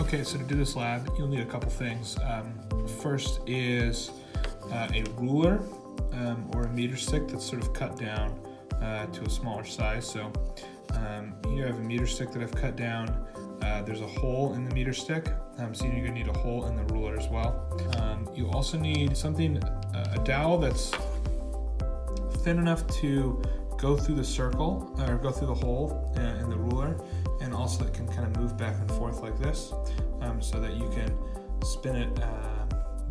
Okay, so to do this lab, you'll need a couple things. First is a ruler or a meter stick that's sort of cut down to a smaller size. So here I have a meter stick that I've cut down. There's a hole in the meter stick, so you're gonna need a hole in the ruler as well. You also need something, a dowel that's thin enough to go through the circle, or go through the hole in the ruler, and also that can kind of move back and forth like this, so that you can spin it,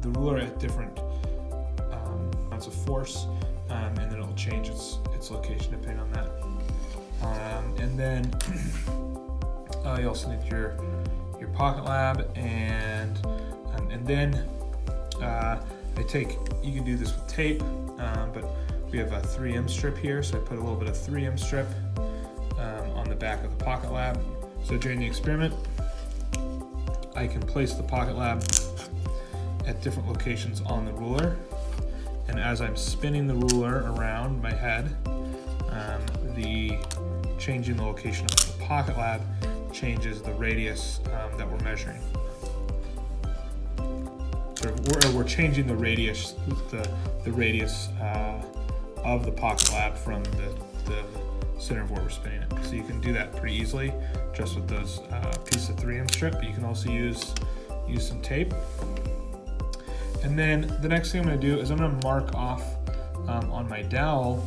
the ruler at different amounts of force, and then it'll change its location depending on that. And then you also need your PocketLab, and then you can do this with tape, but we have a 3M strip here, so I put a little bit of 3M strip on the back of the PocketLab. So during the experiment, I can place the PocketLab at different locations on the ruler, and as I'm spinning the ruler around my head, changing the location of the PocketLab changes the radius that we're measuring. So we're changing the radius, the radius of the PocketLab from the center of where we're spinning it. So you can do that pretty easily just with those pieces of 3M strip, but you can also use some tape. And then the next thing I'm going to do is I'm going to mark off on my dowel.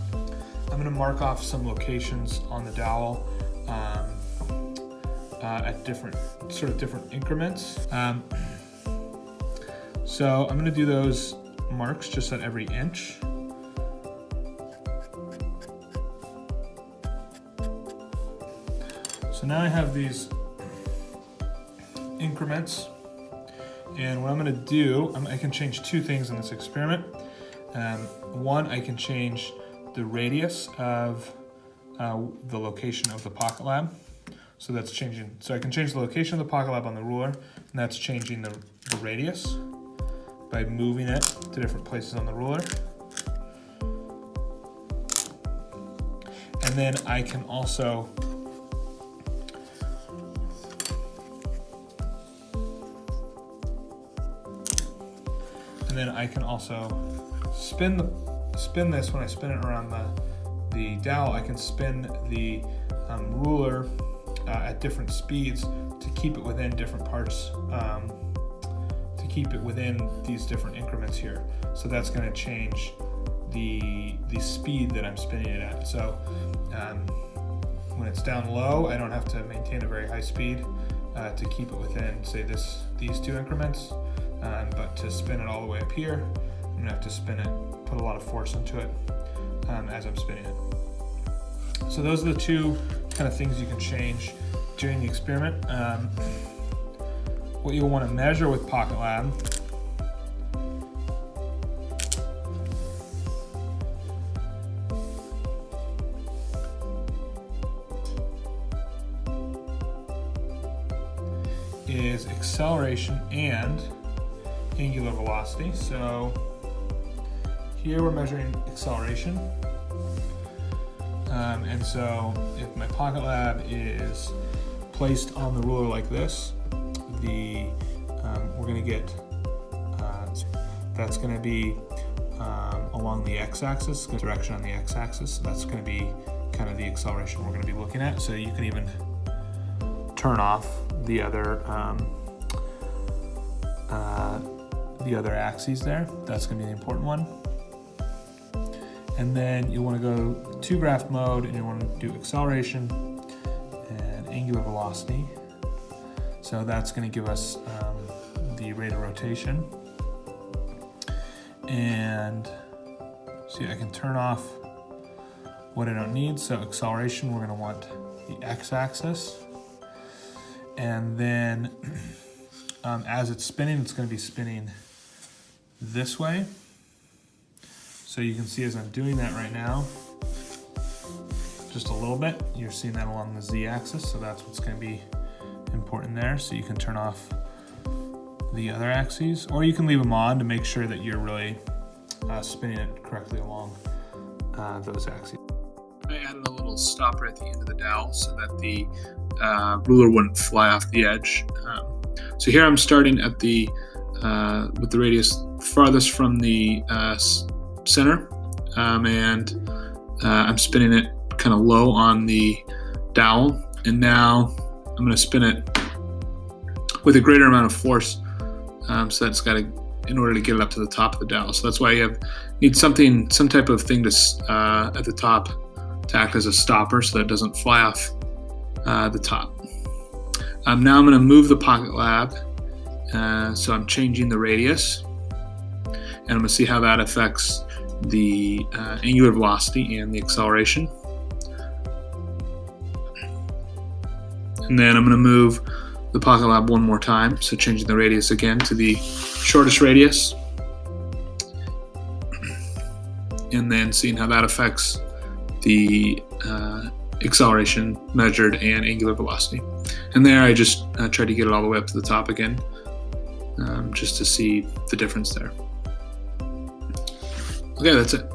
I'm going to mark off some locations on the dowel at different increments. So I'm going to do those marks just at every inch. So now I have these increments, and what I'm going to do, I can change two things in this experiment. One, I can change the radius of the location of the PocketLab. So that's changing. So I can change the location of the PocketLab on the ruler, and that's changing the radius by moving it to different places on the ruler. And then I can also spin this. When I spin it around the dowel, I can spin the ruler at different speeds to keep it within different parts, to keep it within these different increments here. So that's going to change the speed that I'm spinning it at. So when it's down low, I don't have to maintain a very high speed to keep it within, say, these two increments. But to spin it all the way up here, I'm gonna have to spin it, put a lot of force into it as I'm spinning it. So those are the two kind of things you can change during the experiment. What you'll want to measure with PocketLab is acceleration and angular velocity. So here we're measuring acceleration, and so if my PocketLab is placed on the ruler like this, we're going to get that's going to be along the x-axis, direction on the x-axis. So that's going to be kind of the acceleration we're going to be looking at. So you can even turn off the other axes there. That's going to be the important one. And then you want to go to graph mode, and you want to do acceleration and angular velocity. So that's going to give us the rate of rotation. And see, I can turn off what I don't need. So acceleration, we're going to want the x-axis. And then as it's spinning, it's going to be spinning this way. So you can see as I'm doing that right now, just a little bit, you're seeing that along the z-axis, so that's what's going to be important there. So you can turn off the other axes, or you can leave them on to make sure that you're really spinning it correctly along those axes. I added a little little stopper at the end of the dowel so that the ruler wouldn't fly off the edge. So here I'm starting at the with the radius farthest from the center, and I'm spinning it kind of low on the dowel, and now I'm going to spin it with a greater amount of force, so that's got to, in order to get it up to the top of the dowel. So that's why you need some type of thing to at the top to act as a stopper so that it doesn't fly off the top. Now I'm going to move the PocketLab, so I'm changing the radius, and I'm going to see how that affects the angular velocity and the acceleration. And then I'm going to move the PocketLab one more time, so changing the radius again to the shortest radius, and then seeing how that affects the acceleration measured and angular velocity. And there I just tried to get it all the way up to the top again, just to see the difference there. Okay, that's it.